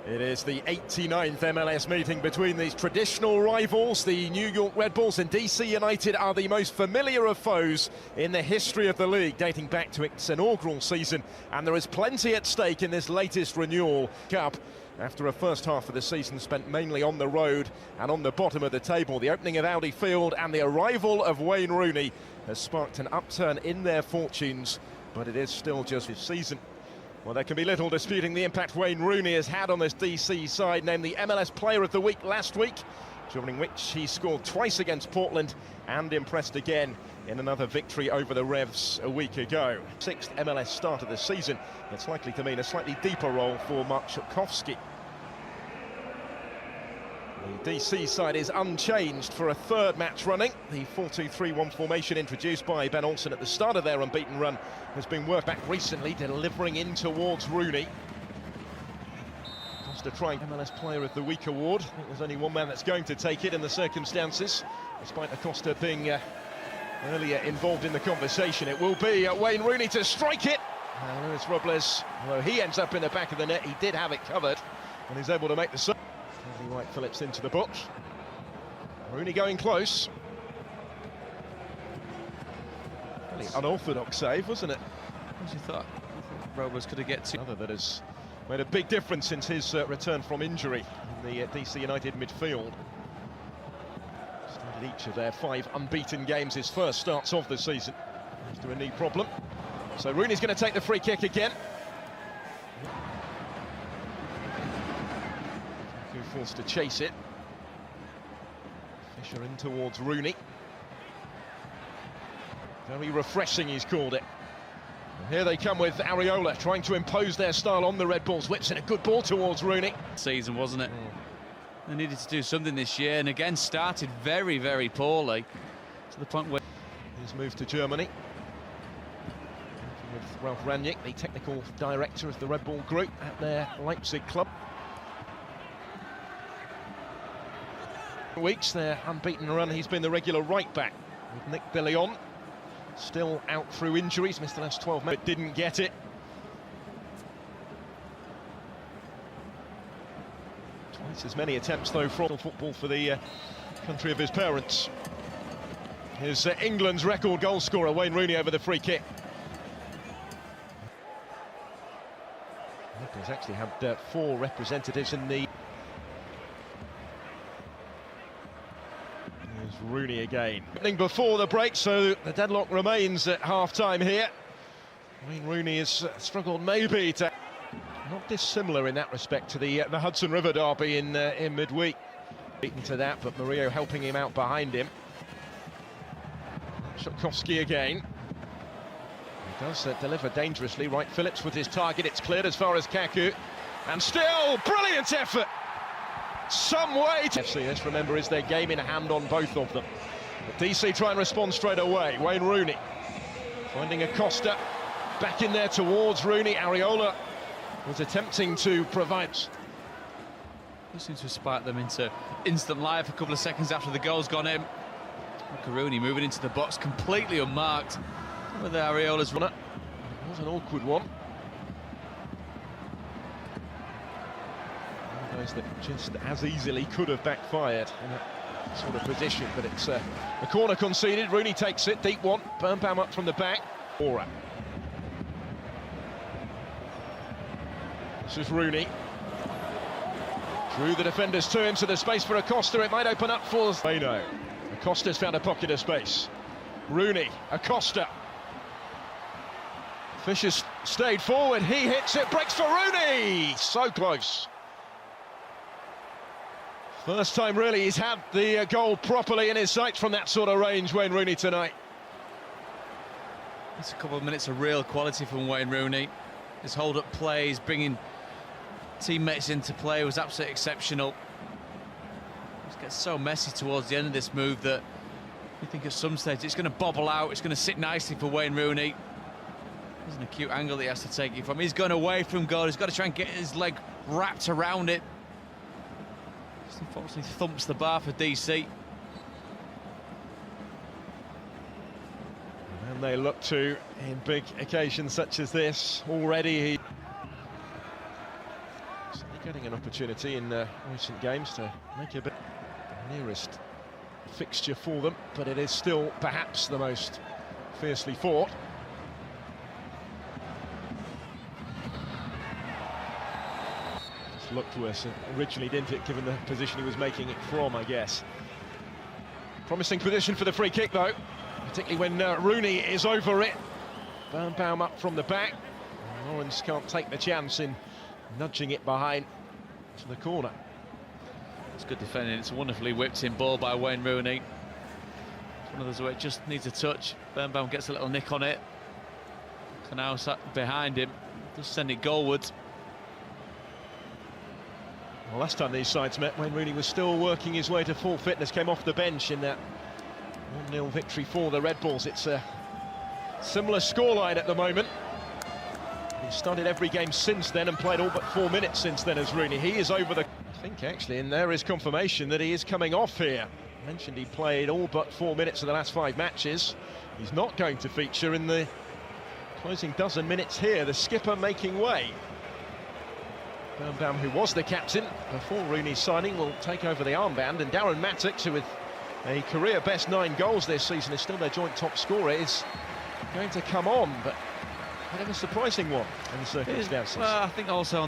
It is the 89th MLS meeting between these traditional rivals. The New York Red Bulls and DC United are the most familiar of foes in the history of the league, dating back to its inaugural season, and there is plenty at stake in this latest renewal cup. After a first half of the season spent mainly on the road and on the bottom of the table, the opening of Audi Field and the arrival of Wayne Rooney has sparked an upturn in their fortunes, but it is still just his season. Well, there can be little disputing the impact Wayne Rooney has had on this DC side, named the MLS Player of the Week last week, during which he scored twice against Portland and impressed again in another victory over the Revs a week ago. Sixth MLS start of the season. It's likely to mean a slightly deeper role for Mark Szutkowski. The DC side is unchanged for a third match running. The 4-2-3-1 formation introduced by Ben Olsen at the start of their unbeaten run has been worked back recently, delivering in towards Rooney. Costa trying MLS Player of the Week award. I think there's only one man that's going to take it in the circumstances, despite Acosta being earlier involved in the conversation. It will be Wayne Rooney to strike it. Luis Robles, although he ends up in the back of the net, he did have it covered and he's able to make the save. White Phillips into the box. Rooney going close. Really unorthodox save, wasn't it? As you thought, Robles could have get to. Another that has made a big difference since his return from injury in the DC United midfield. Started each of their 5 unbeaten games, his first starts of the season, after a knee problem. So Rooney's going to take the free kick again. Forced to chase it. Fisher in towards Rooney. Very refreshing, he's called it. And here they come with Areola, trying to impose their style on the Red Bulls. Whips in a good ball towards Rooney. Season, wasn't it? They needed to do something this year, and again started very, very poorly, to the point where he's moved to Germany with Ralf Rangnick, the technical director of the Red Bull group at their Leipzig club. Weeks, their unbeaten run, he's been the regular right back with Nick Billion still out through injuries, missed the last 12 minutes, didn't get it. Twice as many attempts though from football for the country of his parents. Here's England's record goal scorer Wayne Rooney over the free kick. He's actually had 4 representatives in the. Rooney again. Before the break, so the deadlock remains at half-time here. Wayne Rooney has struggled maybe to... Not dissimilar in that respect to the Hudson River derby in midweek. Beaten to that, but Murillo helping him out behind him. Szutkowski again. He does deliver dangerously. Right, Phillips with his target. It's cleared as far as Kaku. And still, brilliant effort! Some way to... FC, this, remember, is their game in hand on both of them. But DC try and respond straight away. Wayne Rooney finding Acosta back in there towards Rooney. Areola was attempting to provide. He seems to have sparked them into instant life a couple of seconds after the goal's gone in. Rooney moving into the box completely unmarked with Areola's runner. It was an awkward one. That just as easily could have backfired in that sort of position, but it's a corner conceded. Rooney takes it, deep one, Birnbaum up from the back. Aura. This is Rooney. Drew the defenders to him, so there's space for Acosta. It might open up for Zeno. Acosta's found a pocket of space. Rooney, Acosta. Fisher's stayed forward, he hits it, breaks for Rooney! So close. First time really he's had the goal properly in his sights from that sort of range, Wayne Rooney, tonight. It's a couple of minutes of real quality from Wayne Rooney. His hold-up plays, bringing teammates into play was absolutely exceptional. It gets so messy towards the end of this move that you think at some stage it's going to bobble out, it's going to sit nicely for Wayne Rooney. There's an acute angle that he has to take it from. He's gone away from goal, he's got to try and get his leg wrapped around it. Unfortunately thumps the bar for DC. And they look to, in big occasions such as this, already he getting an opportunity in recent games to make a bit the nearest fixture for them, but it is still perhaps the most fiercely fought. Just looked worse originally, didn't it, given the position he was making it from, I guess. Promising position for the free kick, though, particularly when Rooney is over it. Birnbaum up from the back. Lawrence can't take the chance in nudging it behind to the corner. It's good defending. It's a wonderfully whipped in ball by Wayne Rooney. It's one of those where it just needs a touch. Birnbaum gets a little nick on it. Canal sat behind him, just send it goalwards. Well, last time these sides met, Wayne Rooney was still working his way to full fitness, came off the bench in that 1-0 victory for the Red Bulls. It's a similar scoreline at the moment. He's started every game since then and played all but 4 minutes since then as Rooney. He is over the... I think actually, and there is confirmation that he is coming off here. I mentioned he played all but 4 minutes of the last 5 matches. He's not going to feature in the closing dozen minutes here. The skipper making way. Birnbaum, who was the captain before Rooney's signing, will take over the armband, and Darren Mattocks, who with a career best 9 goals this season is still their joint top scorer, is going to come on, but a bit of a surprising one in the circumstances. Well, I think also